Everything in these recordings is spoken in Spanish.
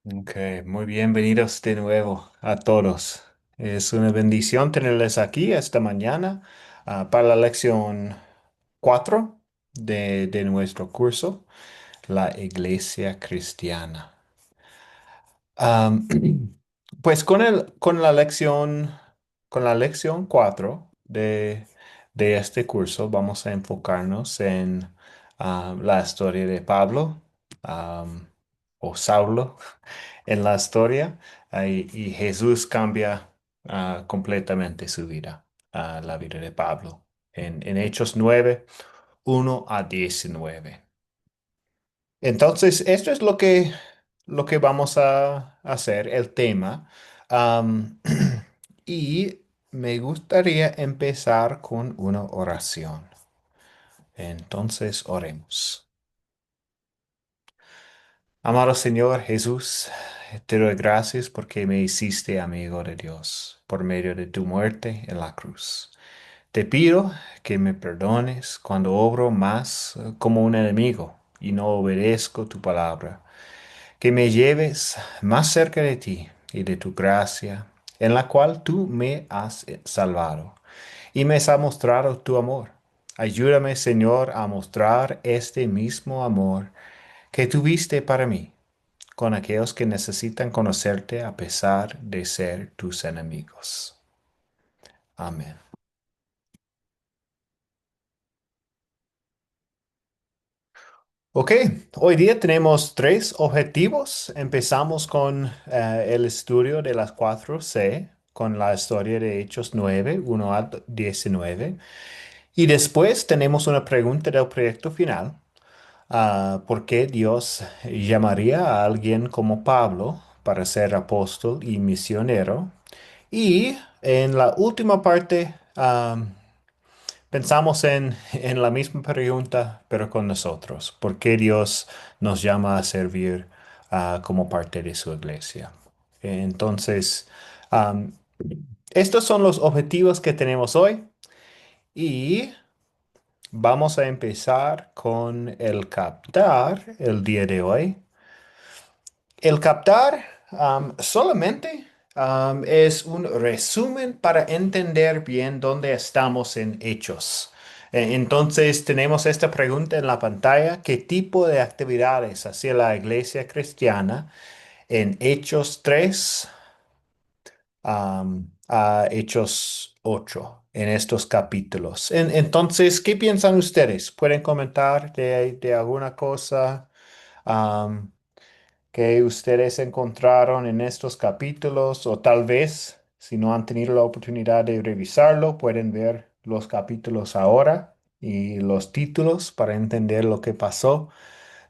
Ok, muy bienvenidos de nuevo a todos. Es una bendición tenerles aquí esta mañana para la lección 4 de nuestro curso, la Iglesia Cristiana. Am, pues con la lección 4 de este curso vamos a enfocarnos en la historia de Pablo o Saulo en la historia y Jesús cambia completamente su vida, la vida de Pablo, en Hechos 9 1 a 19. Entonces, esto es lo que vamos a hacer, el tema. Am, y me gustaría empezar con una oración. Entonces, oremos. Amado Señor Jesús, te doy gracias porque me hiciste amigo de Dios por medio de tu muerte en la cruz. Te pido que me perdones cuando obro más como un enemigo y no obedezco tu palabra, que me lleves más cerca de ti y de tu gracia, en la cual tú me has salvado y me has mostrado tu amor. Ayúdame, Señor, a mostrar este mismo amor que tuviste para mí con aquellos que necesitan conocerte a pesar de ser tus enemigos. Amén. Ok, hoy día tenemos tres objetivos. Empezamos con el estudio de las 4C, con la historia de Hechos 9 1 a 19. Y después tenemos una pregunta del proyecto final. ¿Por qué Dios llamaría a alguien como Pablo para ser apóstol y misionero? Y en la última parte, pensamos en la misma pregunta, pero con nosotros. ¿Por qué Dios nos llama a servir como parte de su iglesia? Entonces, am, estos son los objetivos que tenemos hoy y vamos a empezar con el captar el día de hoy. El captar solamente es un resumen para entender bien dónde estamos en hechos. Entonces tenemos esta pregunta en la pantalla: ¿qué tipo de actividades hacía la iglesia cristiana en Hechos 3 a Hechos 8 en estos capítulos? Entonces, ¿qué piensan ustedes? ¿Pueden comentar de alguna cosa que ustedes encontraron en estos capítulos? O tal vez, si no han tenido la oportunidad de revisarlo, pueden ver los capítulos ahora y los títulos para entender lo que pasó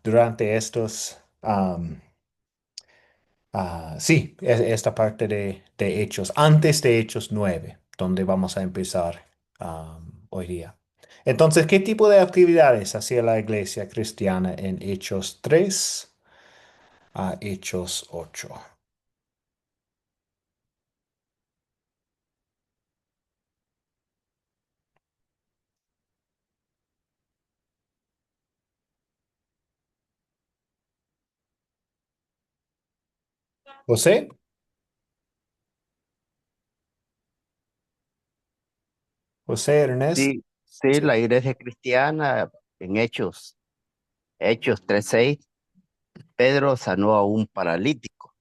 durante estos, sí, esta parte de Hechos, antes de Hechos 9, donde vamos a empezar hoy día. Entonces, ¿qué tipo de actividades hacía la iglesia cristiana en Hechos 3 a Hechos 8? José, José Ernest. Sí, sí, la iglesia cristiana en Hechos 3:6, Pedro sanó a un paralítico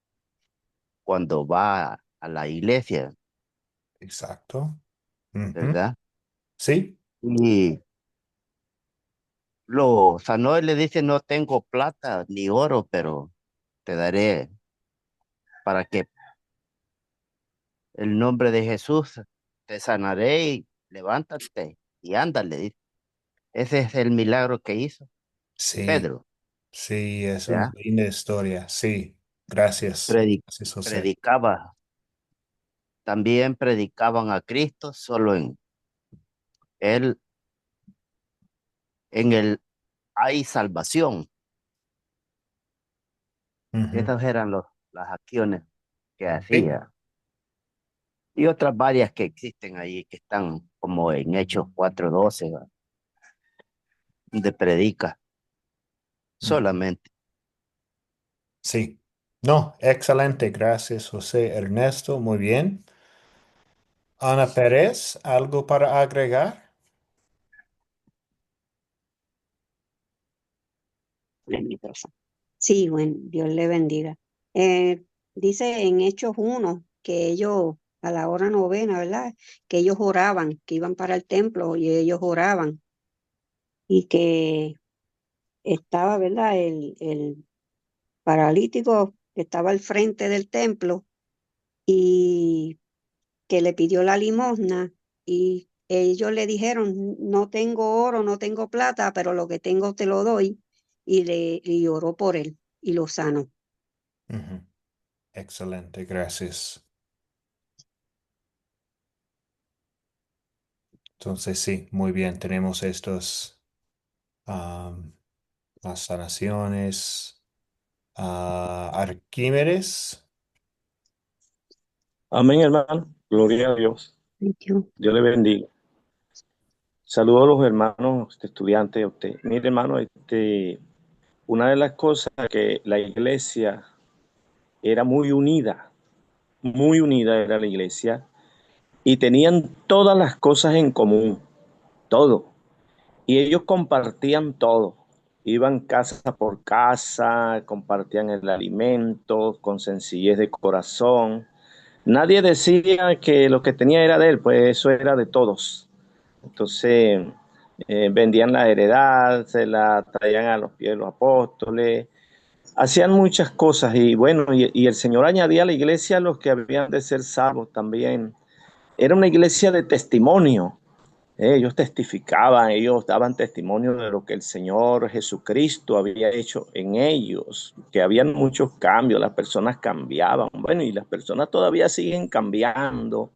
cuando va a la iglesia, Exacto. Ujú. ¿verdad? Sí, Y lo sanó y le dice, no tengo plata ni oro, pero te daré para que el nombre de Jesús te sanaré y levántate y ándale, dice. Ese es el milagro que hizo sí, Pedro, sí, es una ¿ya? linda historia. Sí, gracias. Predi- Gracias, José. predicaba, también predicaban a Cristo, solo él en el hay salvación. Ujú. Esas eran las acciones que Sí. hacía. Y otras varias que existen ahí, que están como en Hechos 4:12, ¿va? De predica Ujú. solamente. Sí. No, excelente, gracias, José Ernesto, muy bien. Ana Pérez, ¿algo para agregar? el micrófono. Sí, bueno, Dios le bendiga. Eh, Dice en Hechos 1 que ellos, a la hora novena, ¿verdad? Que ellos oraban, que iban para el templo y ellos oraban y que estaba, ¿verdad? El paralítico que estaba al frente del templo y que le pidió la limosna y ellos le dijeron, no tengo oro, no tengo plata, pero lo que tengo te lo doy y oró por él y lo sanó. Ujú, excelente, gracias. Entonces, sí, muy bien, tenemos estos, am, las sanaciones. Arquímedes. Amén, hermano. Gloria a Dios. Ay, Dios. Dios le bendiga. Saludos a los hermanos estudiantes de usted. Mire, hermano, una de las cosas que la iglesia era muy unida era la iglesia, y tenían todas las cosas en común, todo. Y ellos compartían todo. Iban casa por casa, compartían el alimento con sencillez de corazón. Nadie decía que lo que tenía era de él, pues eso era de todos. Entonces, vendían la heredad, se la traían a los pies de los apóstoles, hacían muchas cosas y bueno, y el Señor añadía a la iglesia a los que habían de ser salvos también. Era una iglesia de testimonio. Ellos testificaban, ellos daban testimonio de lo que el Señor Jesucristo había hecho en ellos, que habían muchos cambios, las personas cambiaban. Bueno, y las personas todavía siguen cambiando.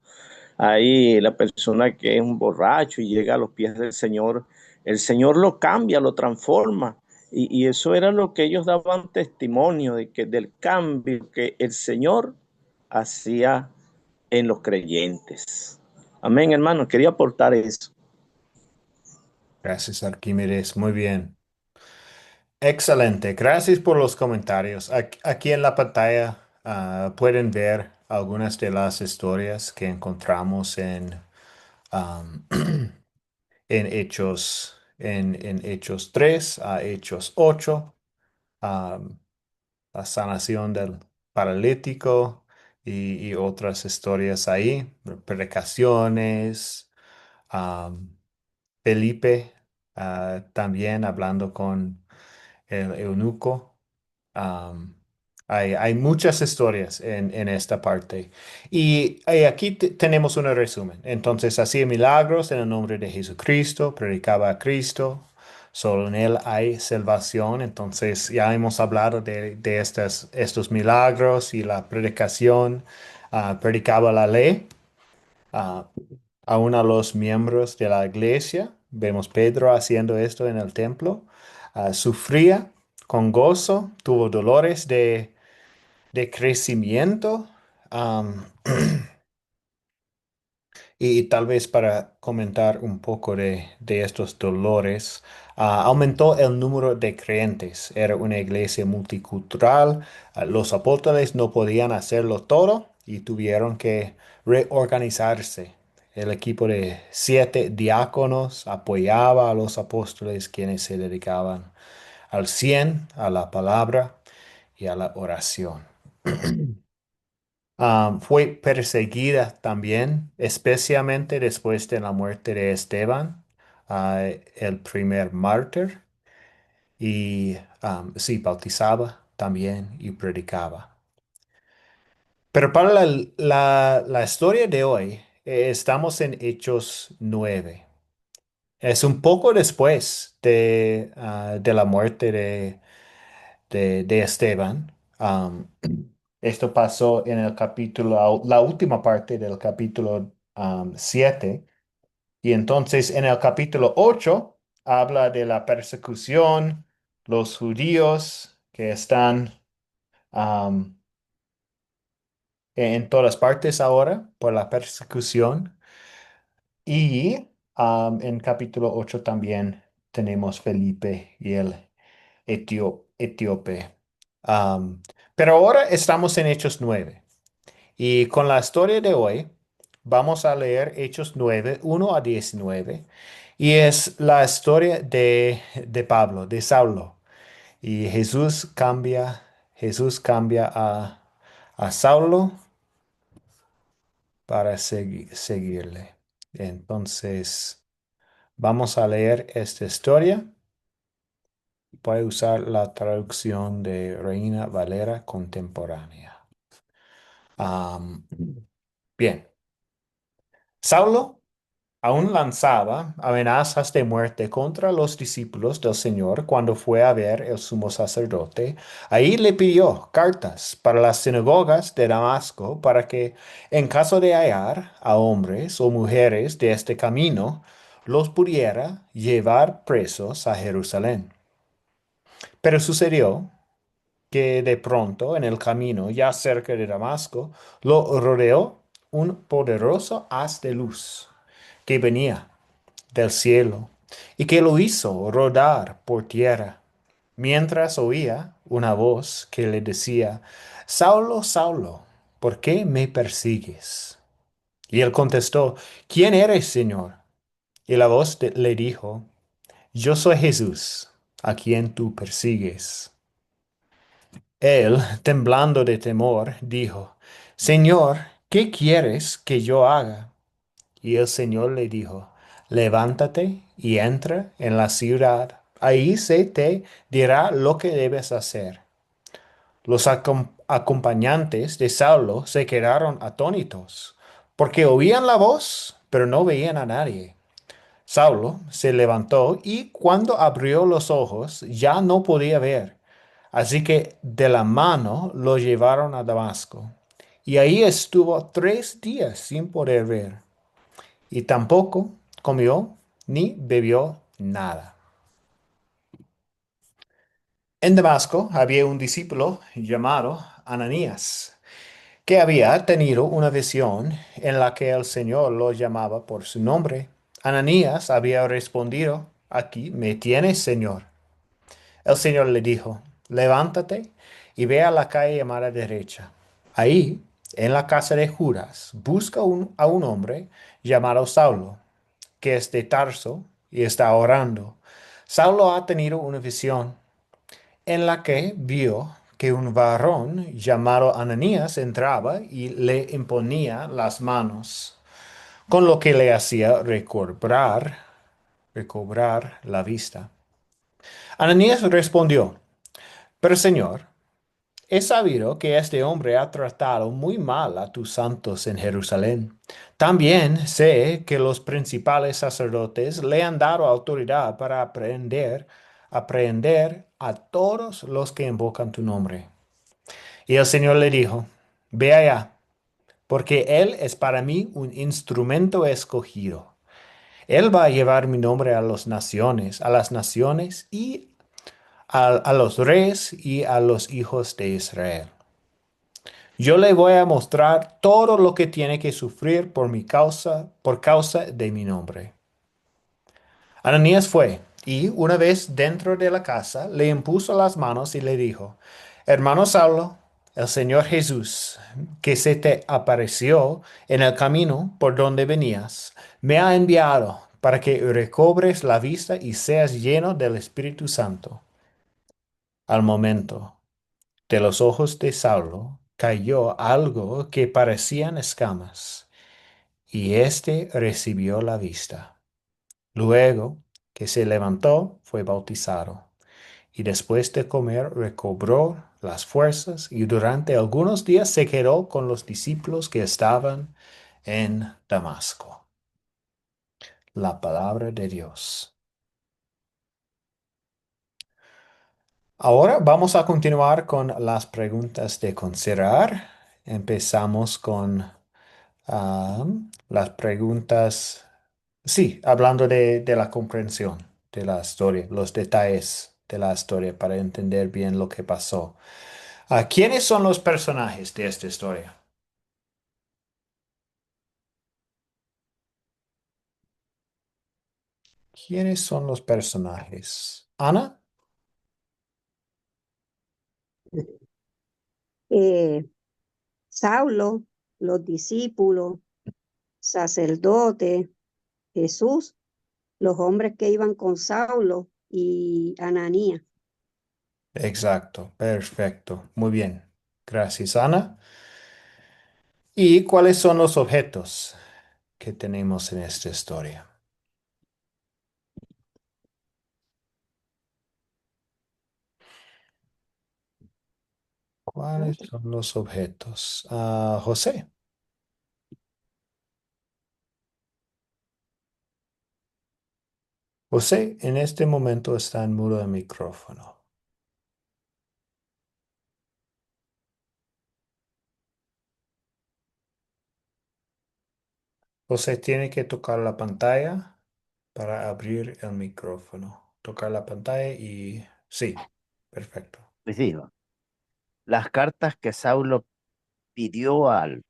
Ahí la persona que es un borracho y llega a los pies del Señor, el Señor lo cambia, lo transforma. Y eso era lo que ellos daban testimonio de que del cambio que el Señor hacía en los creyentes. Amén, hermano. Quería aportar eso. Gracias, Arquímedes. Muy bien. Excelente. Gracias por los comentarios. Aquí en la pantalla pueden ver algunas de las historias que encontramos am, en en Hechos 3 a Hechos 8. La sanación del paralítico y otras historias ahí, predicaciones, am, Felipe también hablando con el eunuco. Am, hay muchas historias en esta parte. Y aquí tenemos un resumen. Entonces, hacía milagros en el nombre de Jesucristo, predicaba a Cristo. Solo en Él hay salvación. Entonces, ya hemos hablado de estos milagros y la predicación. Predicaba la ley. ah, Aún a los miembros de la iglesia. Vemos Pedro haciendo esto en el templo. Sufría con gozo, tuvo dolores de crecimiento. am, y tal vez para comentar un poco de estos dolores, aumentó el número de creyentes. Era una iglesia multicultural. Los apóstoles no podían hacerlo todo y tuvieron que reorganizarse. El equipo de 7 diáconos apoyaba a los apóstoles quienes se dedicaban al 100 a la palabra y a la oración. Fue perseguida también, especialmente después de la muerte de Esteban, el primer mártir, y sí, bautizaba también y predicaba. Pero para la historia de hoy, estamos en Hechos 9. Es un poco después de la muerte de Esteban. Esto pasó en el capítulo, la última parte del capítulo 7. Y entonces en el capítulo 8 habla de la persecución, los judíos que están um, en todas partes ahora por la persecución. Y en capítulo 8 también tenemos Felipe y el etíope. Am, Pero ahora estamos en Hechos 9. Y con la historia de hoy, vamos a leer Hechos 9 1 a 19. Y es la historia de Pablo, de Saulo. Y Jesús cambia a Saulo para seguirle. Entonces, vamos a leer esta historia. Voy a usar la traducción de Reina Valera contemporánea. Am, bien. Saulo aún lanzaba amenazas de muerte contra los discípulos del Señor cuando fue a ver el sumo sacerdote. Ahí le pidió cartas para las sinagogas de Damasco para que, en caso de hallar a hombres o mujeres de este camino, los pudiera llevar presos a Jerusalén. Pero sucedió que de pronto en el camino, ya cerca de Damasco, lo rodeó un poderoso haz de luz que venía del cielo y que lo hizo rodar por tierra, mientras oía una voz que le decía, Saulo, Saulo, ¿por qué me persigues? Y él contestó, ¿quién eres, Señor? Y la voz le dijo, yo soy Jesús, a quien tú persigues. Él, temblando de temor, dijo, Señor, ¿qué quieres que yo haga? Y el Señor le dijo, levántate y entra en la ciudad. Ahí se te dirá lo que debes hacer. Los acompañantes de Saulo se quedaron atónitos, porque oían la voz, pero no veían a nadie. Saulo se levantó y cuando abrió los ojos ya no podía ver. Así que de la mano lo llevaron a Damasco. Y ahí estuvo 3 días sin poder ver. Y tampoco comió ni bebió nada. En Damasco había un discípulo llamado Ananías, que había tenido una visión en la que el Señor lo llamaba por su nombre. Ananías había respondido, aquí me tienes, Señor. El Señor le dijo, levántate y ve a la calle llamada derecha. Ahí, en la casa de Judas, busca a un hombre llamado Saulo, que es de Tarso y está orando. Saulo ha tenido una visión en la que vio que un varón llamado Ananías entraba y le imponía las manos, con lo que le hacía recobrar la vista. Ananías respondió, pero Señor, he sabido que este hombre ha tratado muy mal a tus santos en Jerusalén. También sé que los principales sacerdotes le han dado autoridad para aprehender a todos los que invocan tu nombre. Y el Señor le dijo, ve allá, porque él es para mí un instrumento escogido. Él va a llevar mi nombre a las naciones y a los reyes y a los hijos de Israel. Yo le voy a mostrar todo lo que tiene que sufrir por causa de mi nombre. Ananías fue y, una vez dentro de la casa, le impuso las manos y le dijo, Hermano Saulo, el Señor Jesús, que se te apareció en el camino por donde venías, me ha enviado para que recobres la vista y seas lleno del Espíritu Santo. Al momento, de los ojos de Saulo cayó algo que parecían escamas, y éste recibió la vista. Luego que se levantó, fue bautizado, y después de comer recobró las fuerzas, y durante algunos días se quedó con los discípulos que estaban en Damasco. La palabra de Dios. Ahora vamos a continuar con las preguntas de considerar. Empezamos con las preguntas, sí, hablando de la comprensión de la historia, los detalles de la historia para entender bien lo que pasó. ¿Quiénes son los personajes de esta historia? ¿Quiénes son los personajes? Ana, eh, Saulo, los discípulos, sacerdotes, Jesús, los hombres que iban con Saulo y Ananías. Exacto, perfecto. Muy bien. Gracias, Ana. ¿Y cuáles son los objetos que tenemos en esta historia? ¿Cuáles son los objetos? José. José, en este momento está en mudo de micrófono. José tiene que tocar la pantalla para abrir el micrófono. Tocar la pantalla y... Sí, perfecto. Pues sí, ¿va? Las cartas que Saulo pidió al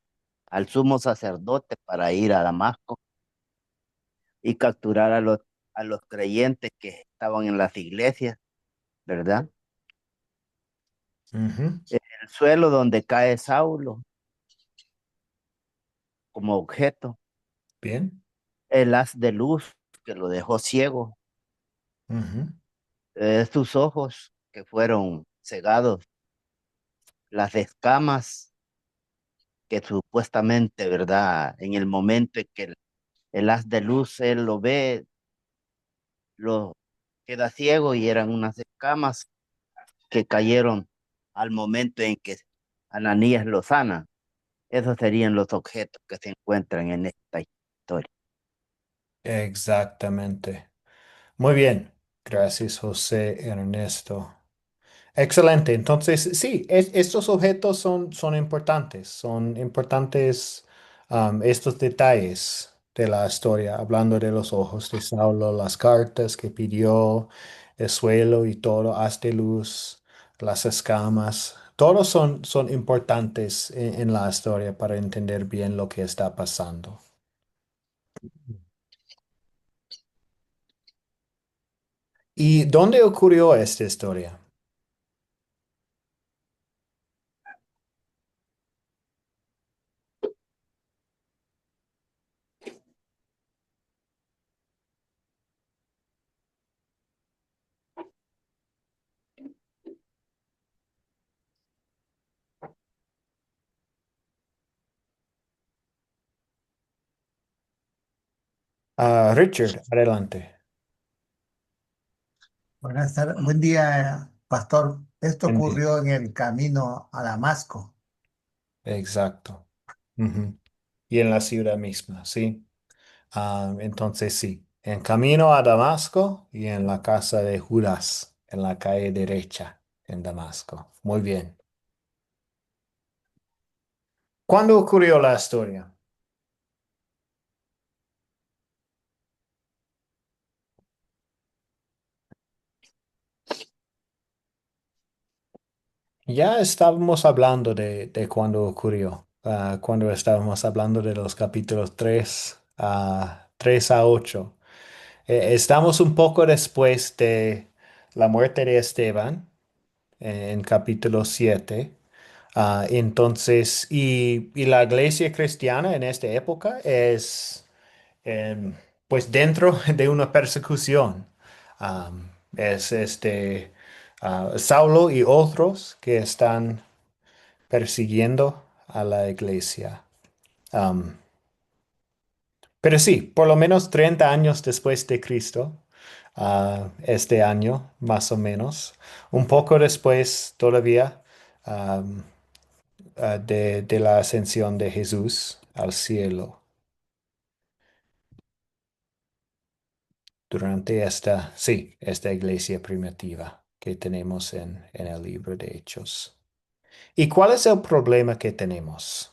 sumo sacerdote para ir a Damasco y capturar a los creyentes que estaban en las iglesias, ¿verdad? Ujú. El suelo donde cae Saulo como objeto, Bien. el haz de luz que lo dejó ciego, Ujú. sus ojos que fueron cegados, las escamas que supuestamente, ¿verdad? En el momento en que el haz de luz él lo ve, lo queda ciego y eran unas escamas que cayeron al momento en que Ananías lo sana. Esos serían los objetos que se encuentran en esta historia. Exactamente. Muy bien. Gracias, José Ernesto. Excelente. Entonces, sí, estos objetos son importantes estos detalles de la historia, hablando de los ojos de Saulo, las cartas que pidió, el suelo y todo, haz de luz, las escamas, todos son importantes en la historia para entender bien lo que está pasando. ¿Y dónde ocurrió esta historia? Richard, adelante. Buenas tardes, buen día, pastor. Esto Buen día. ocurrió en el camino a Damasco. Exacto. Ujú. Y en la ciudad misma, sí. Entonces sí, en camino a Damasco y en la casa de Judas, en la calle derecha en Damasco. Muy bien. ¿Cuándo ocurrió la historia? Ya estábamos hablando de cuándo ocurrió, cuando estábamos hablando de los capítulos 3 a 8. Estamos un poco después de la muerte de Esteban, en capítulo 7. Entonces, y la iglesia cristiana en esta época es, em, pues, dentro de una persecución. Es Saulo y otros que están persiguiendo a la iglesia. Am, pero sí, por lo menos 30 años después de Cristo, este año, más o menos, un poco después todavía, de la ascensión de Jesús al cielo. Durante esta iglesia primitiva que tenemos en el libro de Hechos. ¿Y cuál es el problema que tenemos?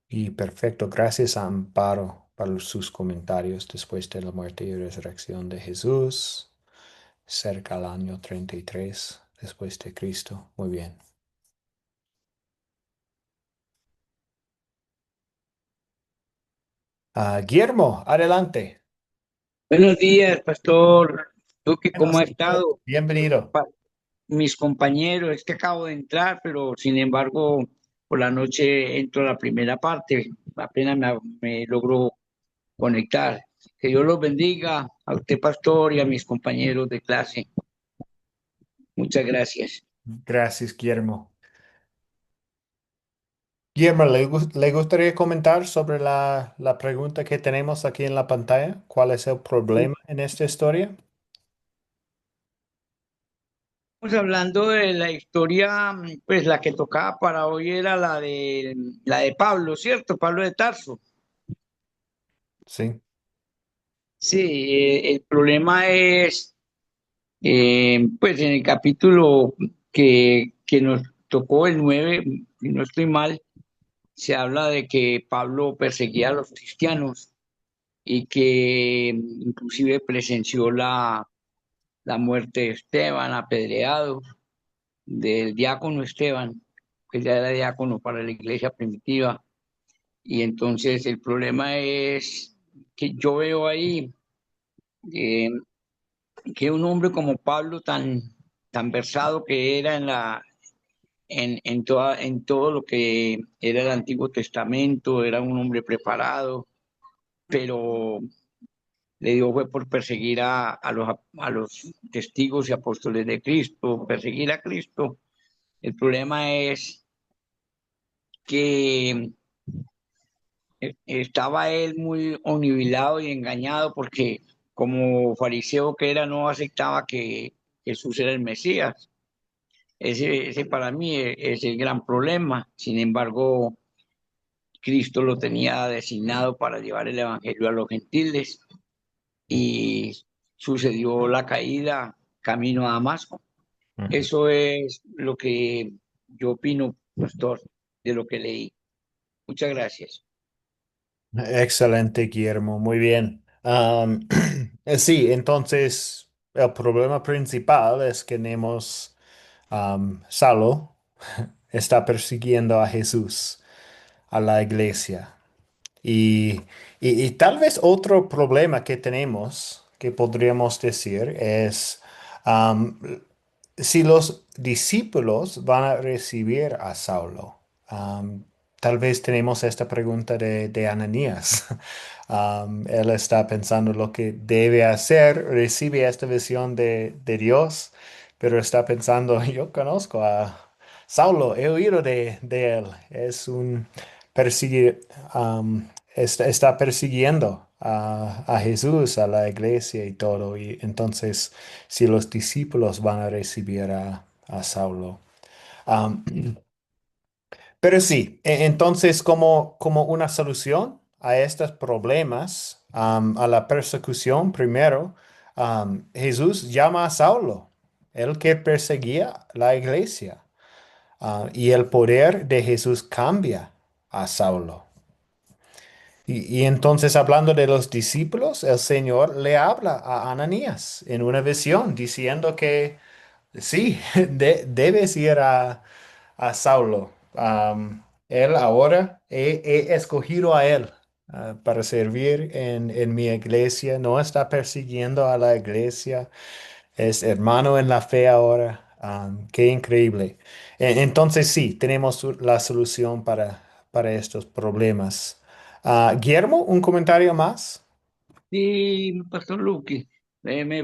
Y perfecto, gracias a Amparo por sus comentarios después de la muerte y resurrección de Jesús, cerca al año 33 después de Cristo. Muy bien. Guillermo, adelante. Buenos días, pastor Duque, ¿cómo Buenos ha días. estado? Bienvenido. Pa- mis compañeros, es que acabo de entrar, pero sin embargo, por la noche entro a la primera parte, apenas me logro conectar. Que Dios los bendiga a usted, pastor, y a mis compañeros de clase. Muchas gracias. Gracias, Guillermo. Guillermo, ¿le gustaría comentar sobre la pregunta que tenemos aquí en la pantalla? ¿Cuál es el problema en esta historia? Estamos hablando de la historia, pues la que tocaba para hoy era la de Pablo, ¿cierto? Pablo de Tarso. Sí. Sí, el problema es, pues en el capítulo que nos tocó el 9, si no estoy mal, se habla de que Pablo perseguía a los cristianos y que inclusive presenció la muerte de Esteban, apedreado, del diácono Esteban, que ya era diácono para la iglesia primitiva. Y entonces el problema es que yo veo ahí eh, que un hombre como Pablo, tan versado que era en todo lo que era el Antiguo Testamento, era un hombre preparado, pero le dio fue por perseguir a los testigos y apóstoles de Cristo, perseguir a Cristo. El problema es que estaba él muy onibilado y engañado porque como fariseo que era no aceptaba que Jesús era el Mesías. Ese para mí es el gran problema. Sin embargo, Cristo lo tenía designado para llevar el Evangelio a los gentiles y sucedió la caída camino a Damasco. Ujú. Eso es lo que yo opino, pastor, de lo que leí. Muchas gracias. Excelente, Guillermo. Muy bien. Sí, entonces el problema principal es que tenemos Saulo está persiguiendo a Jesús, a la iglesia. Y, y tal vez otro problema que tenemos, que podríamos decir, es am, si los discípulos van a recibir a Saulo. Am, Tal vez tenemos esta pregunta de Ananías. Él está pensando lo que debe hacer, recibe esta visión de Dios, pero está pensando, yo conozco a Saulo, he oído de él, es un persigue, está persiguiendo a Jesús, a la iglesia y todo. Y entonces, si los discípulos van a recibir a Saulo. Am, pero sí, entonces como una solución a estos problemas, a la persecución primero, Jesús llama a Saulo, el que perseguía la iglesia. Y el poder de Jesús cambia a Saulo. Y entonces, hablando de los discípulos, el Señor le habla a Ananías en una visión, diciendo que sí, debes ir a Saulo. Él ahora he escogido a él para servir en mi iglesia. No está persiguiendo a la iglesia, es hermano en la fe ahora. Qué increíble. Entonces sí, tenemos la solución para estos problemas. Guillermo, un comentario más. Sí, Pastor Luque,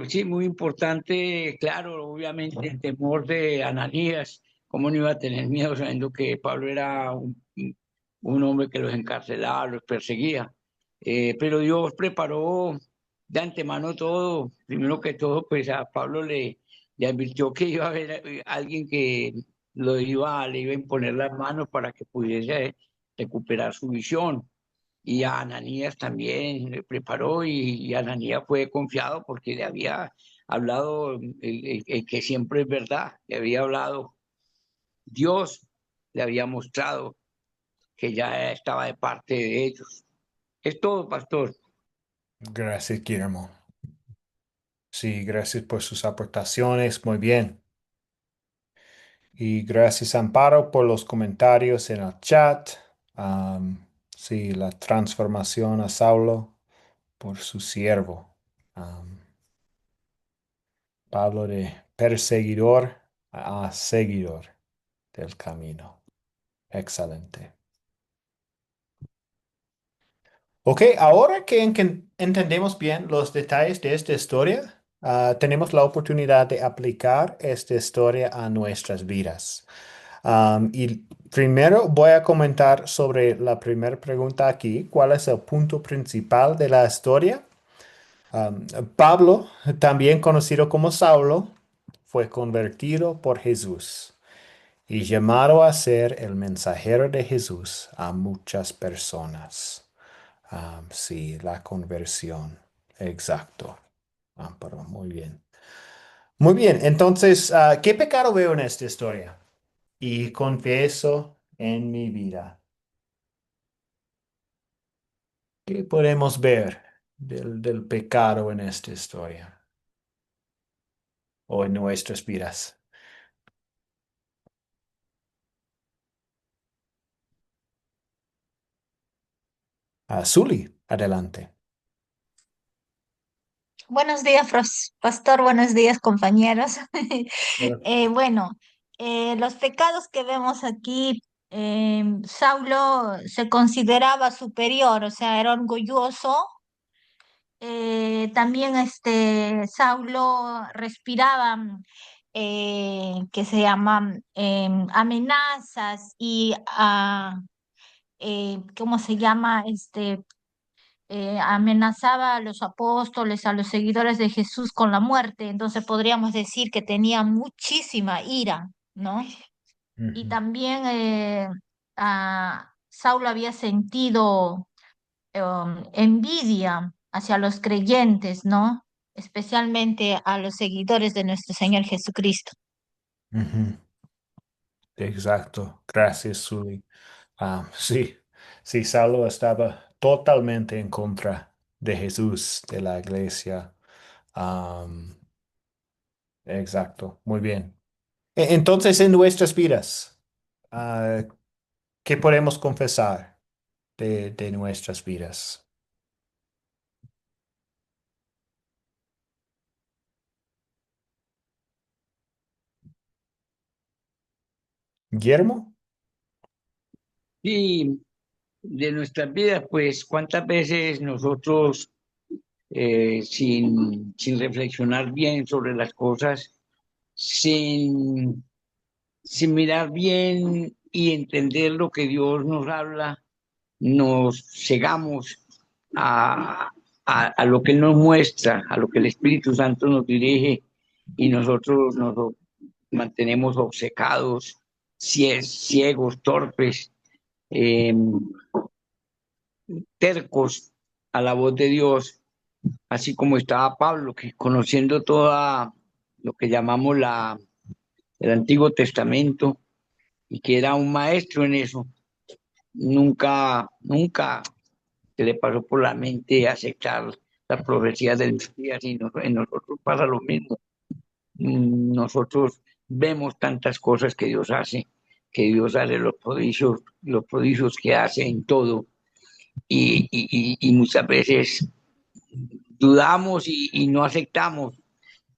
sí, muy importante, claro, obviamente el temor de Ananías, cómo no iba a tener miedo sabiendo que Pablo era un hombre que los encarcelaba, los perseguía. Pero Dios preparó de antemano todo, primero que todo, pues a Pablo le advirtió que iba a haber alguien que le iba a imponer las manos para que pudiese recuperar su visión y a Ananías también le preparó y Ananías fue confiado porque le había hablado el que siempre es verdad, le había hablado Dios, le había mostrado que ya estaba de parte de ellos. Es todo, pastor. Gracias, Guillermo. Sí, gracias por sus aportaciones. Muy bien. Y gracias, Amparo, por los comentarios en el chat. Sí, la transformación a Saulo por su siervo. Pablo de perseguidor Seguidor del camino. Excelente. Ok, ahora que entendemos bien los detalles de esta historia, tenemos la oportunidad de aplicar esta historia a nuestras vidas. Y primero voy a comentar sobre la primera pregunta aquí. ¿Cuál es el punto principal de la historia? Pablo, también conocido como Saulo, fue convertido por Jesús y llamado a ser el mensajero de Jesús a muchas personas. Sí, la conversión. Exacto. Perdón, muy bien. Muy bien, entonces, ¿qué pecado veo en esta historia? Y confieso en mi vida. ¿Qué podemos ver del pecado en esta historia o en nuestras vidas? Zuli, adelante. Buenos días, pastor, buenos días, compañeros. Hola. Bueno, los pecados que vemos aquí, Saulo se consideraba superior, o sea, era orgulloso. También Saulo respiraba, que se llaman amenazas y, ¿cómo se llama? Amenazaba a los apóstoles, a los seguidores de Jesús con la muerte, entonces podríamos decir que tenía muchísima ira, ¿no? Y Ujú, también Saulo había sentido envidia hacia los creyentes, ¿no? Especialmente a los seguidores de nuestro Señor Jesucristo. ujú. Exacto. Gracias, Zuli. Sí, sí, Saulo estaba totalmente en contra de Jesús, de la iglesia. Am, exacto, muy bien. Entonces, en nuestras vidas, ah, ¿qué podemos confesar de nuestras vidas? Guillermo. Y de nuestras vidas, pues cuántas veces nosotros, sin reflexionar bien sobre las cosas, sin, sin mirar bien y entender lo que Dios nos habla, nos cegamos a, a lo que Él nos muestra, a lo que el Espíritu Santo nos dirige y nosotros nos mantenemos obcecados, ciegos, torpes, eh, tercos a la voz de Dios, así como estaba Pablo, que conociendo toda lo que llamamos el Antiguo Testamento y que era un maestro en eso, nunca se le pasó por la mente aceptar las profecías del Mesías y en nosotros pasa lo mismo. Nosotros vemos tantas cosas que Dios hace los prodigios que hace en todo y muchas veces dudamos y no aceptamos.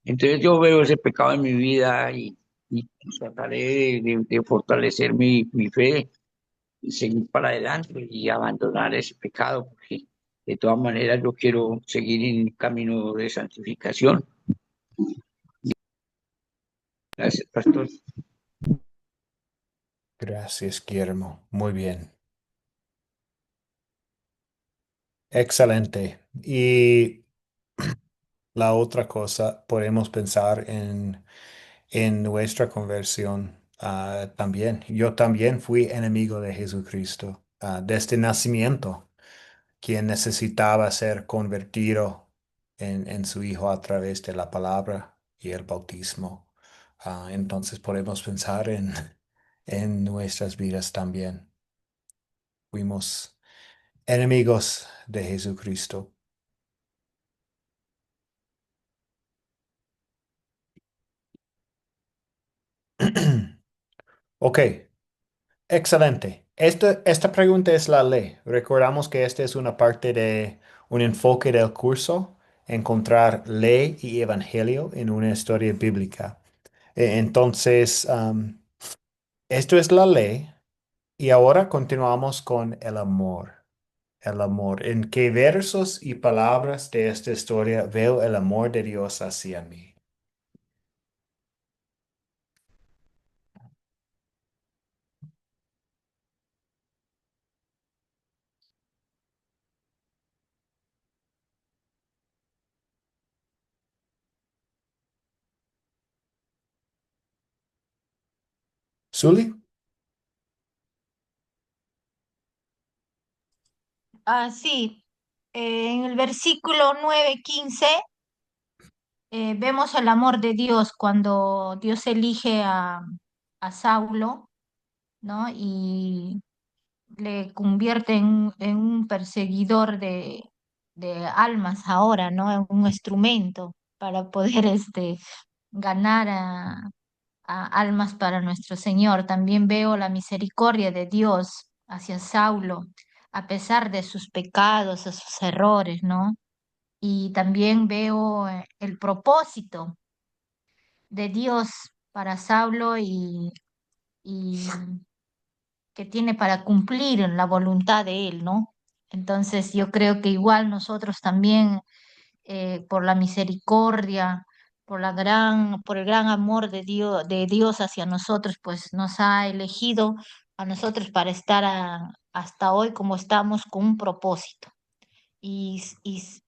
Entonces yo veo ese pecado en mi vida y trataré de fortalecer mi fe y seguir para adelante y abandonar ese pecado, porque de todas maneras yo quiero seguir en el camino de santificación. Gracias, pastor. Gracias, Guillermo. Muy bien. Excelente. Y la otra cosa, podemos pensar en nuestra conversión también. Yo también fui enemigo de Jesucristo desde nacimiento, quien necesitaba ser convertido en su Hijo a través de la palabra y el bautismo. Entonces podemos pensar en nuestras vidas también. Fuimos enemigos de Jesucristo. Ok, excelente. Esta pregunta es la ley. Recordamos que esta es una parte de un enfoque del curso, encontrar ley y evangelio en una historia bíblica. Entonces, esto es la ley y ahora continuamos con el amor. El amor. ¿En qué versos y palabras de esta historia veo el amor de Dios hacia mí? ¿Zuli? Sí, en el versículo 9:15 vemos el amor de Dios cuando Dios elige a Saulo, ¿no? Y le convierte en un perseguidor de almas ahora, ¿no? En un instrumento para poder ganar a almas para nuestro Señor. También veo la misericordia de Dios hacia Saulo, a pesar de sus pecados, de sus errores, ¿no? Y también veo el propósito de Dios para Saulo y que tiene para cumplir la voluntad de Él, ¿no? Entonces yo creo que igual nosotros también, por la misericordia, por el gran amor de Dios hacia nosotros, pues nos ha elegido a nosotros para estar hasta hoy como estamos con un propósito. Y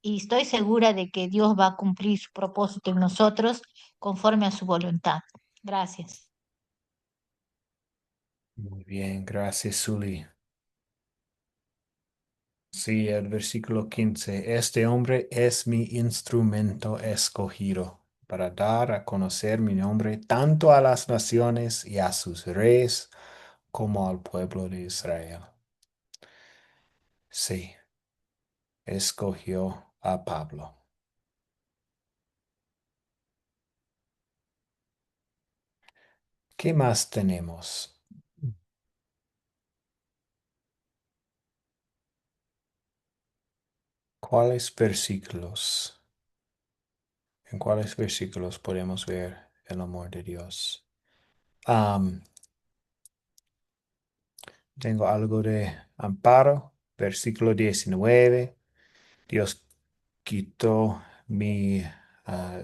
estoy segura de que Dios va a cumplir su propósito en nosotros conforme a su voluntad. Gracias. Muy bien, gracias, Zuli. Sí, el versículo 15. Este hombre es mi instrumento escogido para dar a conocer mi nombre tanto a las naciones y a sus reyes como al pueblo de Israel. Sí, escogió a Pablo. ¿Qué más tenemos? ¿Cuáles versículos? ¿En cuáles versículos podemos ver el amor de Dios? Am, Tengo algo de amparo. Versículo 19. Dios quitó mi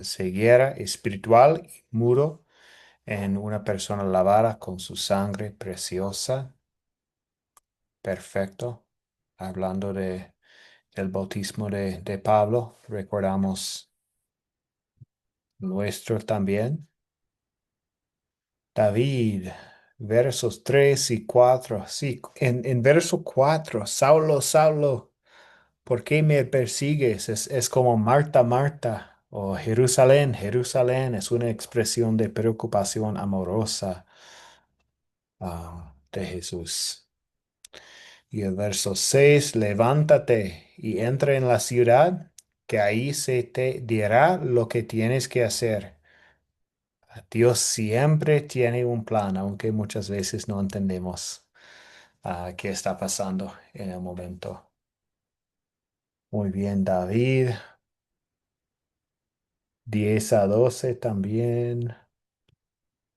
ceguera espiritual y muro en una persona lavada con su sangre preciosa. Perfecto. Hablando del bautismo de Pablo, recordamos nuestro también. David, versos 3 y 4. Sí, en verso 4, Saulo, Saulo, ¿por qué me persigues? Es como Marta, Marta, o Jerusalén, Jerusalén, es una expresión de preocupación amorosa de Jesús. Y el verso 6, levántate y entra en la ciudad, que ahí se te dirá lo que tienes que hacer. Dios siempre tiene un plan, aunque muchas veces no entendemos qué está pasando en el momento. Muy bien, David. 10 a 12 también.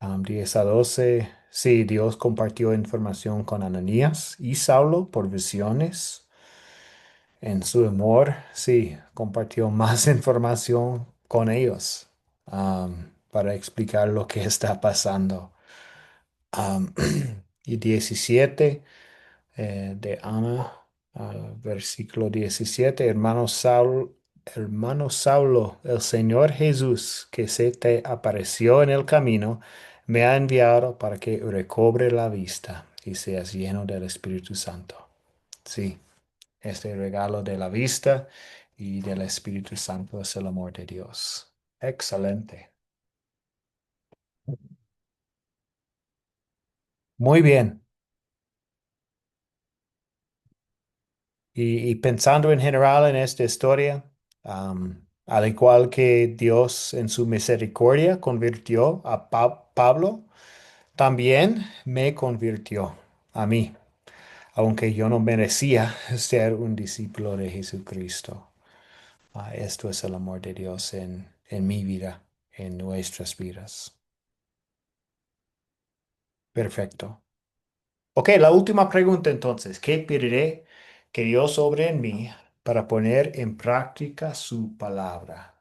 10 a 12. Sí, Dios compartió información con Ananías y Saulo por visiones. En su amor, sí, compartió más información con ellos para explicar lo que está pasando. Am, y 17 de Ana, versículo 17, hermano Saulo, el Señor Jesús que se te apareció en el camino, me ha enviado para que recobre la vista y seas lleno del Espíritu Santo. Sí, este regalo de la vista y del Espíritu Santo es el amor de Dios. Excelente. Muy bien. Y pensando en general en esta historia, al igual que Dios en su misericordia convirtió a Pablo, también me convirtió a mí, aunque yo no merecía ser un discípulo de Jesucristo. Esto es el amor de Dios en mi vida, en nuestras vidas. Perfecto. Ok, la última pregunta entonces. ¿Qué pediré que Dios obre en mí para poner en práctica su palabra?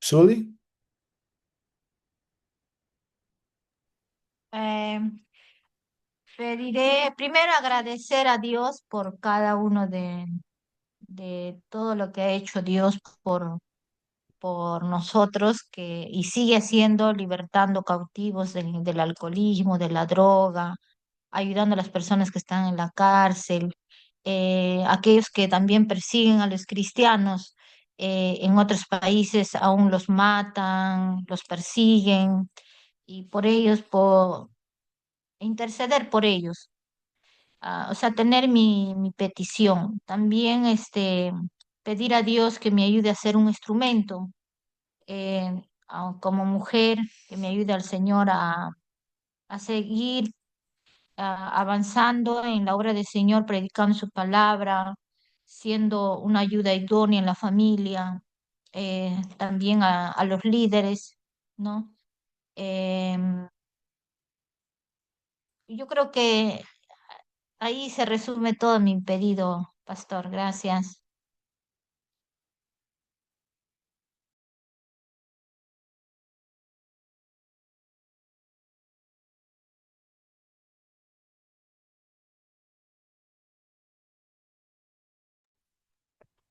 ¿Suli? Eh, Pediré primero agradecer a Dios por cada uno de todo lo que ha hecho Dios por nosotros y sigue haciendo, libertando cautivos del alcoholismo, de la droga, ayudando a las personas que están en la cárcel, aquellos que también persiguen a los cristianos. En otros países aún los matan, los persiguen y por ellos, interceder por ellos. O sea, tener mi petición. También pedir a Dios que me ayude a ser un instrumento, como mujer, que me ayude al Señor a seguir avanzando en la obra del Señor, predicando su palabra, siendo una ayuda idónea en la familia, también a los líderes, ¿no? Em, yo creo que ahí se resume todo mi pedido, pastor. Gracias.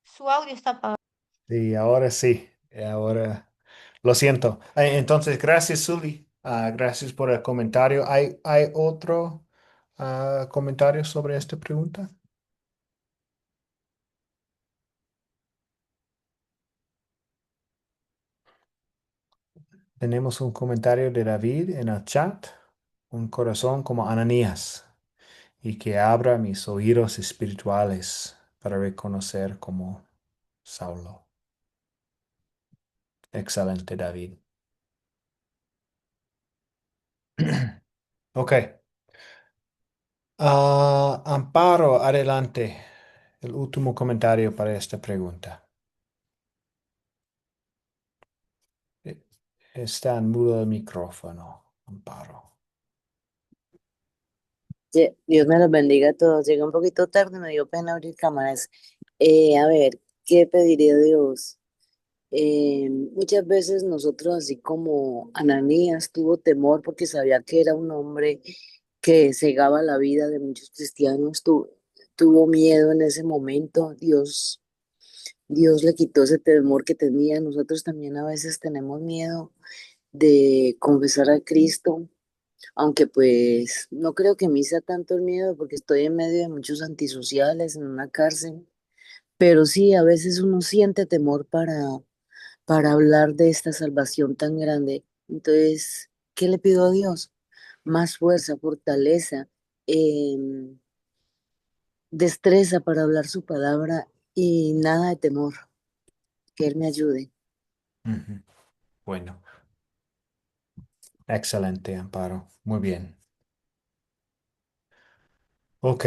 Su audio está apagado. Sí, ahora sí. Ahora lo siento. Entonces, gracias, Suli. Gracias por el comentario. ¿Hay otro comentario sobre esta pregunta? Tenemos un comentario de David en el chat. Un corazón como Ananías y que abra mis oídos espirituales para reconocer como Saulo. Excelente, David. Ok. Amparo, adelante. El último comentario para esta pregunta. Eh, Está en mudo el micrófono, Amparo. Dios me los bendiga a todos. Llegué un poquito tarde, me dio pena abrir cámaras. A ver, ¿qué pediría Dios? Muchas veces nosotros, así como Ananías tuvo temor porque sabía que era un hombre que cegaba la vida de muchos cristianos, tuvo miedo en ese momento. Dios le quitó ese temor que tenía. Nosotros también a veces tenemos miedo de confesar a Cristo, aunque pues no creo que me sea tanto el miedo porque estoy en medio de muchos antisociales en una cárcel, pero sí, a veces uno siente temor para hablar de esta salvación tan grande. Entonces, ¿qué le pido a Dios? Más fuerza, fortaleza, em, destreza para hablar su palabra y nada de temor, que Él me ayude. Ujú. Bueno, excelente, Amparo. Muy bien. Ok,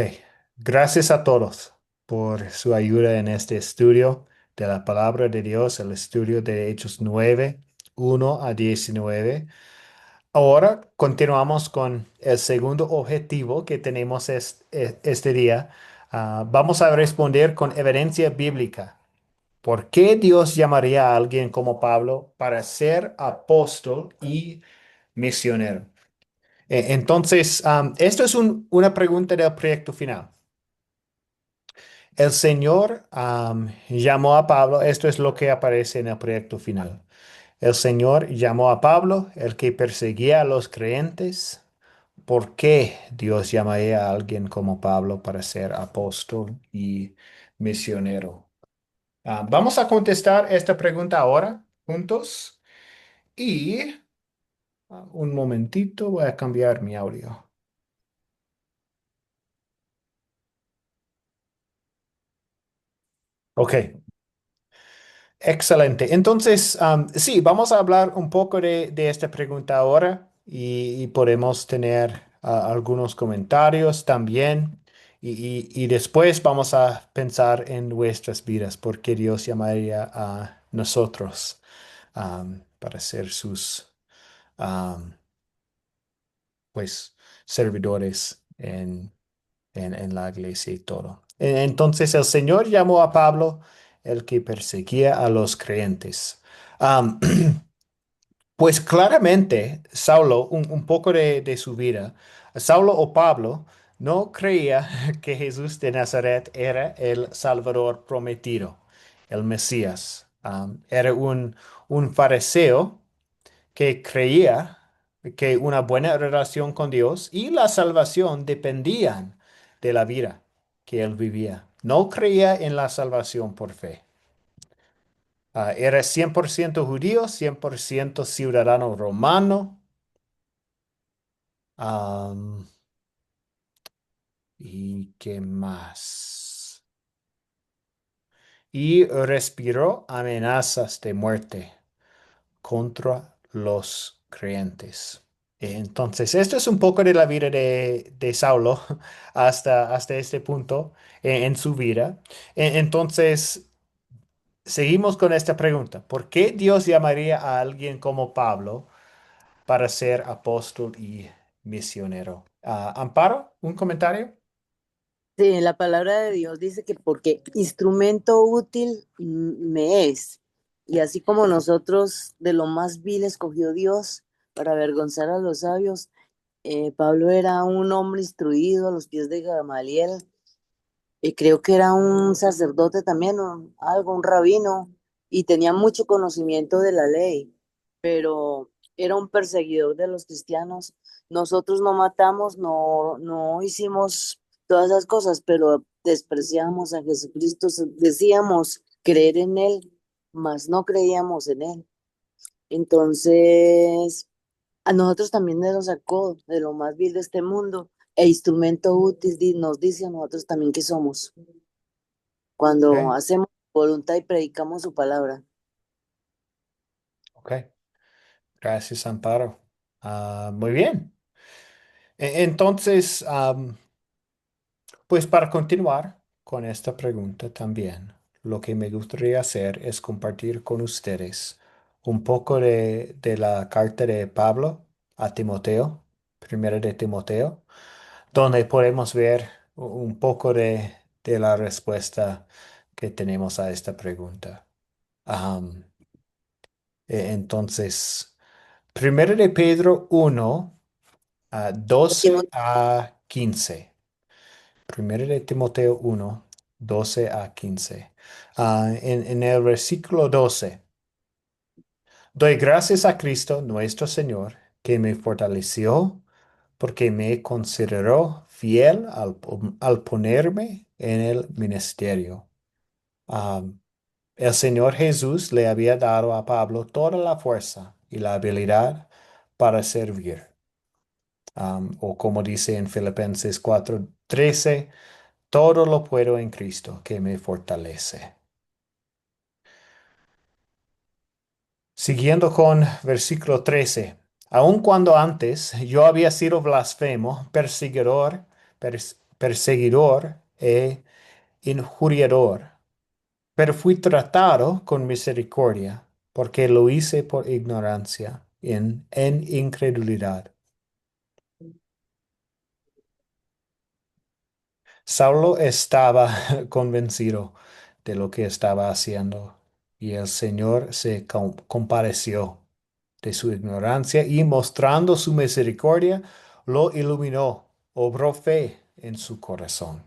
gracias a todos por su ayuda en este estudio de la palabra de Dios, el estudio de Hechos 9, 1 a 19. Ahora continuamos con el segundo objetivo que tenemos este día. Vamos a responder con evidencia bíblica. ¿Por qué Dios llamaría a alguien como Pablo para ser apóstol y misionero? Entonces, esto es una pregunta del proyecto final. El Señor llamó a Pablo, esto es lo que aparece en el proyecto final. El Señor llamó a Pablo, el que perseguía a los creyentes. ¿Por qué Dios llamaría a alguien como Pablo para ser apóstol y misionero? Vamos a contestar esta pregunta ahora, juntos. Y un momentito, voy a cambiar mi audio. Ok. Excelente. Entonces, sí, vamos a hablar un poco de esta pregunta ahora y podemos tener algunos comentarios también. Y después vamos a pensar en nuestras vidas, porque Dios llamaría a nosotros para ser sus am, pues, servidores en la iglesia y todo. Entonces el Señor llamó a Pablo el que perseguía a los creyentes. Am, pues claramente Saulo, un poco de su vida, Saulo o Pablo no creía que Jesús de Nazaret era el Salvador prometido, el Mesías. Era un fariseo que creía que una buena relación con Dios y la salvación dependían de la vida que él vivía. No creía en la salvación por fe. Era 100% judío, 100% ciudadano romano. Am, ¿Y qué más? Y respiró amenazas de muerte contra los creyentes. Entonces, esto es un poco de la vida de Saulo hasta este punto en su vida. Entonces, seguimos con esta pregunta. ¿Por qué Dios llamaría a alguien como Pablo para ser apóstol y misionero? Amparo, ¿un comentario? Sí, la palabra de Dios dice que porque instrumento útil me es. Y así como nosotros de lo más vil escogió Dios para avergonzar a los sabios, Pablo era un hombre instruido a los pies de Gamaliel. Creo que era un sacerdote también, o algo, un rabino, y tenía mucho conocimiento de la ley, pero era un perseguidor de los cristianos. Nosotros no matamos, no hicimos todas esas cosas, pero despreciamos a Jesucristo, decíamos creer en Él, mas no creíamos en Él. Entonces, a nosotros también nos sacó de lo más vil de este mundo, e instrumento útil nos dice a nosotros también que somos cuando Ok, hacemos voluntad y predicamos su palabra. ok. Gracias, Amparo. Muy bien. Entonces, pues para continuar con esta pregunta también, lo que me gustaría hacer es compartir con ustedes un poco de la carta de Pablo a Timoteo, primera de Timoteo, donde podemos ver un poco de la respuesta que tenemos a esta pregunta. Am, entonces, primera de Pedro 1, Timoteo, 12 a 15. Primero de Timoteo 1, 12 a 15. En el versículo 12, doy gracias a Cristo nuestro Señor, que me fortaleció porque me consideró fiel al ponerme en el ministerio. Um, el Señor Jesús le había dado a Pablo toda la fuerza y la habilidad para servir. O como dice en Filipenses 4:13, todo lo puedo en Cristo que me fortalece. Siguiendo con versículo 13. Aun cuando antes yo había sido blasfemo, perseguidor e injuriador, pero fui tratado con misericordia, porque lo hice por ignorancia, en incredulidad. Saulo estaba convencido de lo que estaba haciendo y el Señor se compadeció de su ignorancia y mostrando su misericordia, lo iluminó, obró fe en su corazón.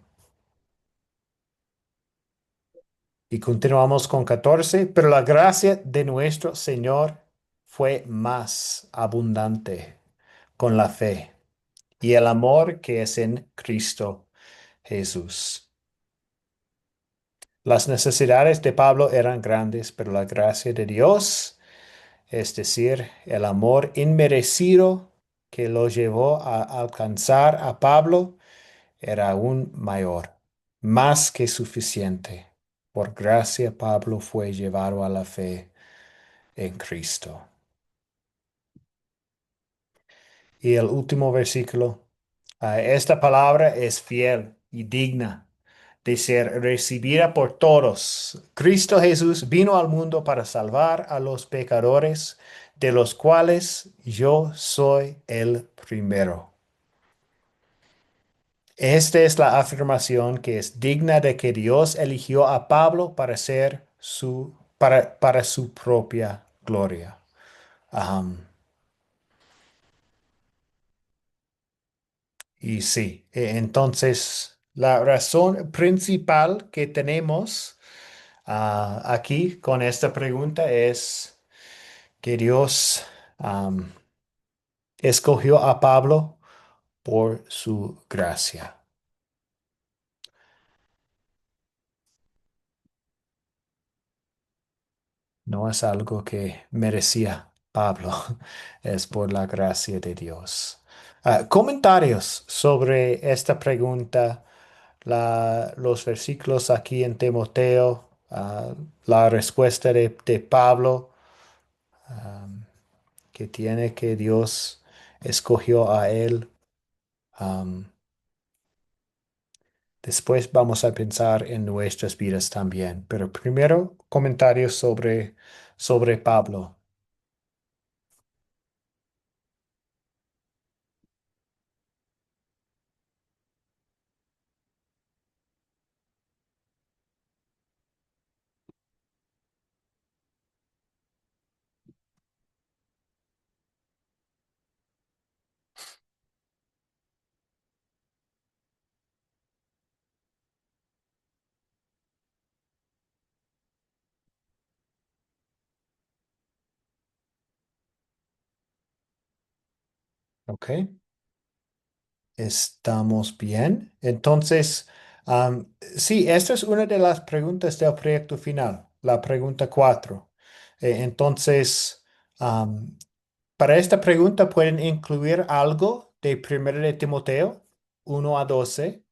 Y continuamos con 14, pero la gracia de nuestro Señor fue más abundante con la fe y el amor que es en Cristo Jesús. Las necesidades de Pablo eran grandes, pero la gracia de Dios, es decir, el amor inmerecido que lo llevó a alcanzar a Pablo, era aún mayor, más que suficiente Por gracia, Pablo fue llevado a la fe en Cristo. Y el último versículo. Esta palabra es fiel y digna de ser recibida por todos. Cristo Jesús vino al mundo para salvar a los pecadores, de los cuales yo soy el primero. Esta es la afirmación que es digna de que Dios eligió a Pablo para su propia gloria. Am, y sí, entonces la razón principal que tenemos aquí con esta pregunta es que Dios escogió a Pablo por su gracia. No es algo que merecía Pablo, es por la gracia de Dios. Comentarios sobre esta pregunta, los versículos aquí en Timoteo, la respuesta de Pablo, que tiene que Dios escogió a él. Am, Después vamos a pensar en nuestras vidas también, pero primero comentarios sobre Pablo. ¿Ok? ¿Estamos bien? Entonces, sí, esta es una de las preguntas del proyecto final, la pregunta 4. Entonces, am, para esta pregunta pueden incluir algo de 1 de Timoteo 1 a 12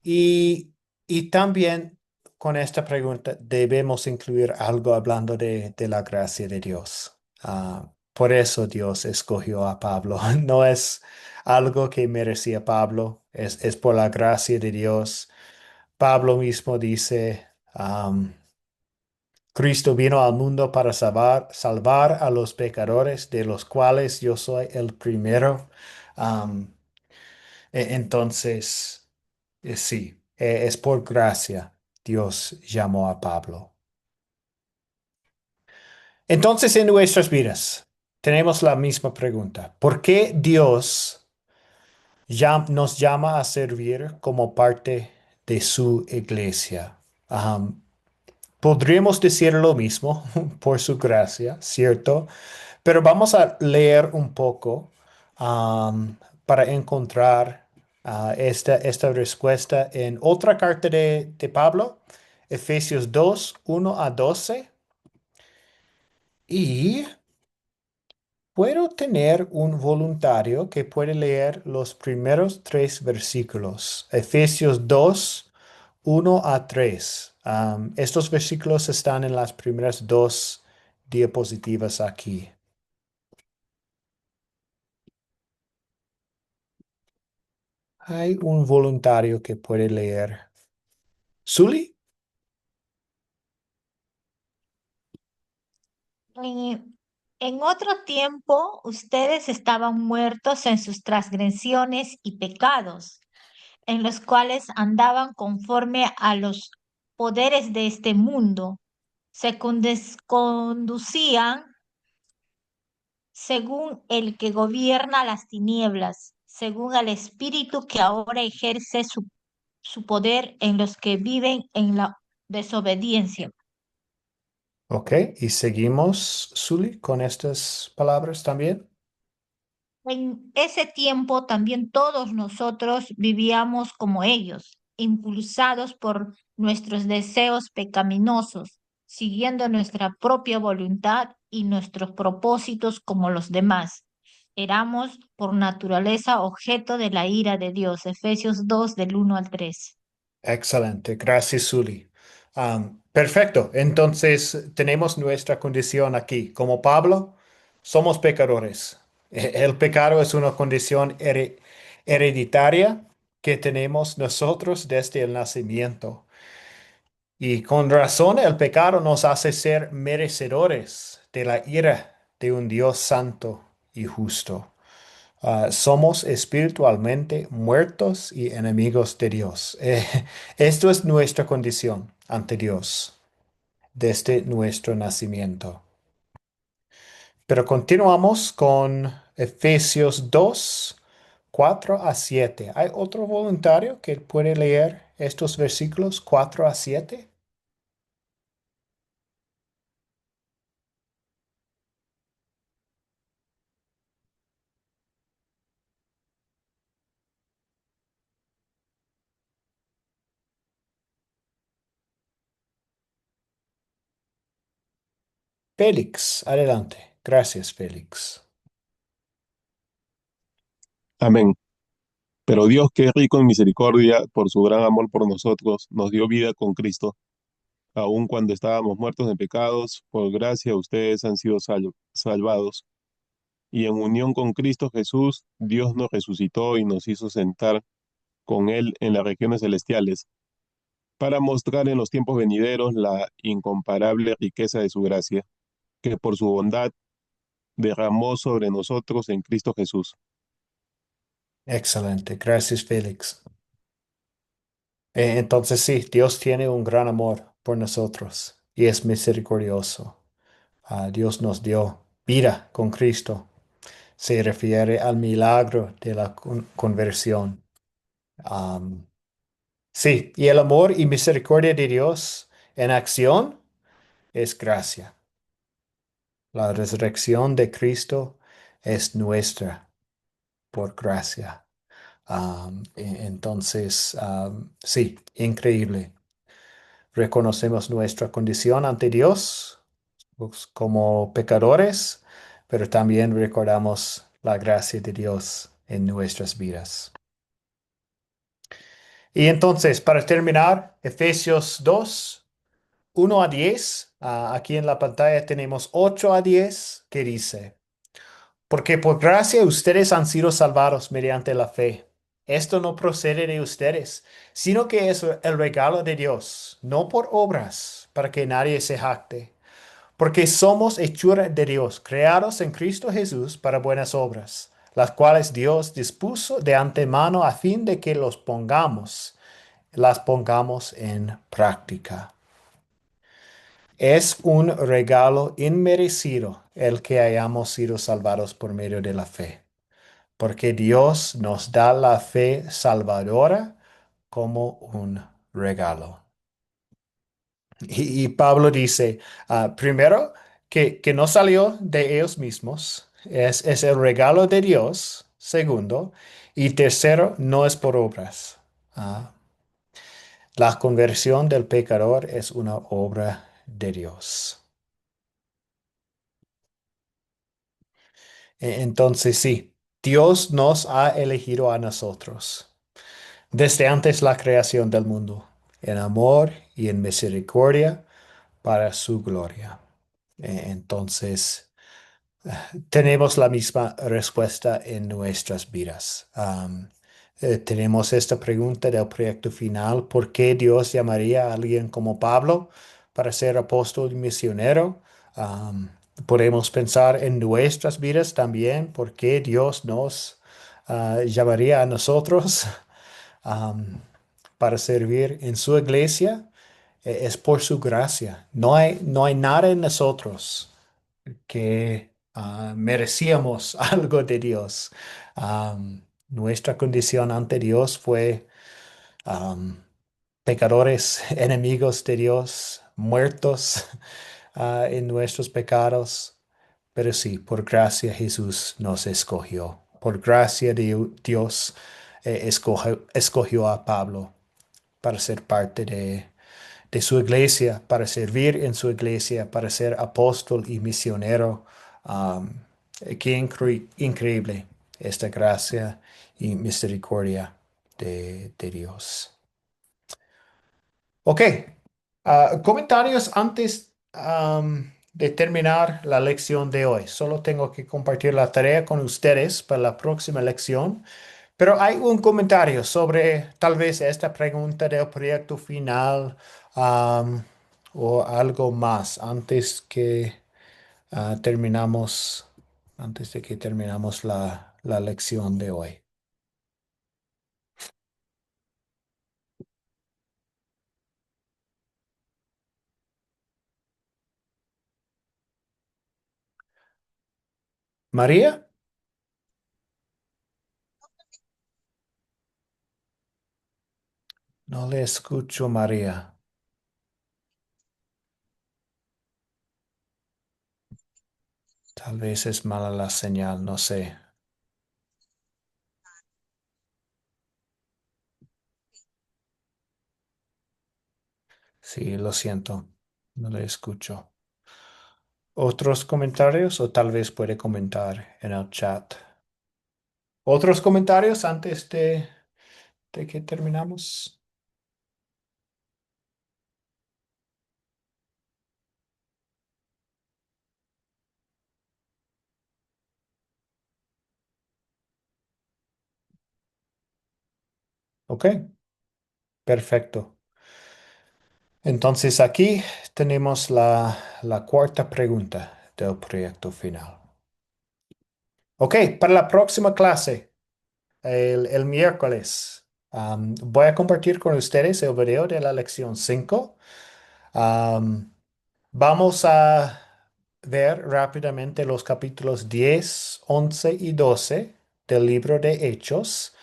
y, y también con esta pregunta debemos incluir algo hablando de la gracia de Dios. Por eso Dios escogió a Pablo. No es algo que merecía Pablo, es por la gracia de Dios. Pablo mismo dice, Cristo vino al mundo para salvar a los pecadores, de los cuales yo soy el primero. Am, entonces, sí, es por gracia Dios llamó a Pablo. Entonces, en nuestras vidas tenemos la misma pregunta. ¿Por qué Dios nos llama a servir como parte de su iglesia? Am, Podríamos decir lo mismo por su gracia, ¿cierto? Pero vamos a leer un poco para encontrar esta respuesta en otra carta de Pablo, Efesios 2 1 a 12. Y puedo tener un voluntario que puede leer los primeros 3 versículos. Efesios 2 1 a 3. Estos versículos están en las primeras 2 diapositivas aquí. Hay un voluntario que puede leer. ¿Zuli? En otro tiempo ustedes estaban muertos en sus transgresiones y pecados, en los cuales andaban conforme a los poderes de este mundo, se conducían según el que gobierna las tinieblas, según el espíritu que ahora ejerce su poder en los que viven en la desobediencia. Ok, y seguimos, Zuli, con estas palabras también. En ese tiempo también todos nosotros vivíamos como ellos, impulsados por nuestros deseos pecaminosos, siguiendo nuestra propia voluntad y nuestros propósitos como los demás. Éramos por naturaleza objeto de la ira de Dios. Efesios 2 del 1 al 3. Excelente, gracias, Zuli. Perfecto. Entonces tenemos nuestra condición aquí. Como Pablo, somos pecadores. El pecado es una condición hereditaria que tenemos nosotros desde el nacimiento. Y con razón el pecado nos hace ser merecedores de la ira de un Dios santo y justo. Somos espiritualmente muertos y enemigos de Dios. Esto es nuestra condición ante Dios desde nuestro nacimiento. Pero continuamos con Efesios 2, 4 a 7. ¿Hay otro voluntario que puede leer estos versículos 4 a 7? Félix, adelante. Gracias, Félix. Amén. Pero Dios, que es rico en misericordia, por su gran amor por nosotros, nos dio vida con Cristo, aun cuando estábamos muertos en pecados, por gracia ustedes han sido salvados. Y en unión con Cristo Jesús, Dios nos resucitó y nos hizo sentar con Él en las regiones celestiales, para mostrar en los tiempos venideros la incomparable riqueza de su gracia, que por su bondad derramó sobre nosotros en Cristo Jesús. Excelente. Gracias, Félix. Entonces sí, Dios tiene un gran amor por nosotros y es misericordioso. Dios nos dio vida con Cristo. Se refiere al milagro de la conversión. Am, sí, y el amor y misericordia de Dios en acción es gracia. La resurrección de Cristo es nuestra por gracia. Entonces, sí, increíble. Reconocemos nuestra condición ante Dios pues, como pecadores, pero también recordamos la gracia de Dios en nuestras vidas. Y entonces, para terminar, Efesios 2, 1 a 10. Aquí en la pantalla tenemos 8 a 10 que dice, porque por gracia ustedes han sido salvados mediante la fe. Esto no procede de ustedes, sino que es el regalo de Dios, no por obras, para que nadie se jacte. Porque somos hechura de Dios, creados en Cristo Jesús para buenas obras, las cuales Dios dispuso de antemano a fin de que las pongamos en práctica. Es un regalo inmerecido el que hayamos sido salvados por medio de la fe, porque Dios nos da la fe salvadora como un regalo. Y Pablo dice, primero, que no salió de ellos mismos, es el regalo de Dios, segundo, y tercero, no es por obras. Ah, la conversión del pecador es una obra de Dios. Entonces sí, Dios nos ha elegido a nosotros desde antes la creación del mundo, en amor y en misericordia para su gloria. Entonces, tenemos la misma respuesta en nuestras vidas. Tenemos esta pregunta del proyecto final: ¿por qué Dios llamaría a alguien como Pablo para ser apóstol y misionero? Am, Podemos pensar en nuestras vidas también: ¿por qué Dios nos llamaría a nosotros am, para servir en su iglesia? Es por su gracia. No hay nada en nosotros que merecíamos algo de Dios. Nuestra condición ante Dios fue am, pecadores, enemigos de Dios, muertos en nuestros pecados. Pero sí, por gracia Jesús nos escogió. Por gracia de Dios escogió a Pablo para ser parte de su iglesia, para servir en su iglesia, para ser apóstol y misionero. Um, Qué increíble esta gracia y misericordia de Dios. Ok, Comentarios antes de terminar la lección de hoy. Solo tengo que compartir la tarea con ustedes para la próxima lección. Pero hay un comentario sobre tal vez esta pregunta del proyecto final, am, o algo más terminamos, antes de que terminamos la lección de hoy. María, no le escucho, María. Tal vez es mala la señal, no sé. Sí, lo siento, no le escucho. ¿Otros comentarios o tal vez puede comentar en el chat? ¿Otros comentarios antes de que terminamos? Ok, perfecto. Entonces aquí tenemos la cuarta pregunta del proyecto final. Ok, para la próxima clase, el miércoles, voy a compartir con ustedes el video de la lección 5. Am, Vamos a ver rápidamente los capítulos 10, 11 y 12 del libro de Hechos.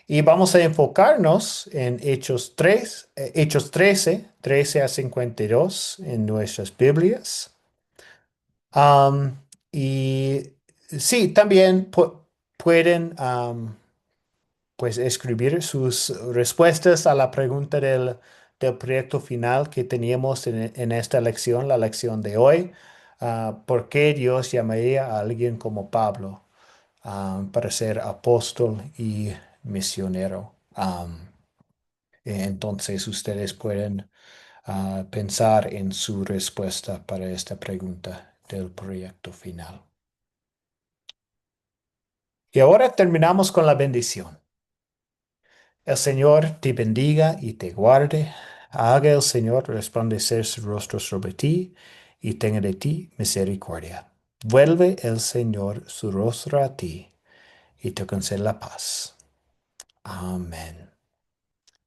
Y vamos a enfocarnos en Hechos 13, 13 a 52 en nuestras Biblias. Y sí, también pueden pues escribir sus respuestas a la pregunta del proyecto final que teníamos en esta lección, la lección de hoy. ¿Por qué Dios llamaría a alguien como Pablo para ser apóstol y misionero? Entonces ustedes pueden pensar en su respuesta para esta pregunta del proyecto final. Y ahora terminamos con la bendición. El Señor te bendiga y te guarde. Haga el Señor resplandecer su rostro sobre ti y tenga de ti misericordia. Vuelve el Señor su rostro a ti y te concede la paz. Amén.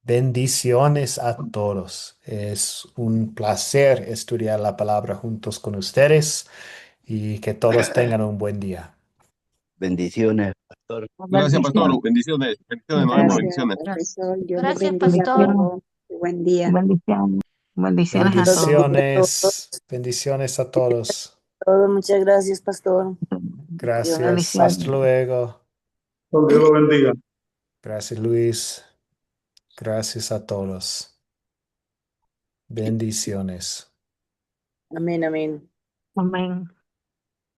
Bendiciones a todos. Es un placer estudiar la palabra juntos con ustedes y que todos tengan un buen día. Bendiciones, pastor. Gracias, pastor. Bendiciones. Bendiciones. Bendiciones, nos vemos. Gracias, Bendiciones. profesor. Dios les Gracias, bendiga a pastor. todos. Buen día. Bendiciones. Bendiciones a Los todos. bendiga a todos. Bendiciones a todos. Muchas gracias, pastor. Dios los Gracias. bendiga. Hasta luego. Dios lo bendiga. Gracias, Luis. Gracias a todos. Bendiciones. Amén, amén. Amén.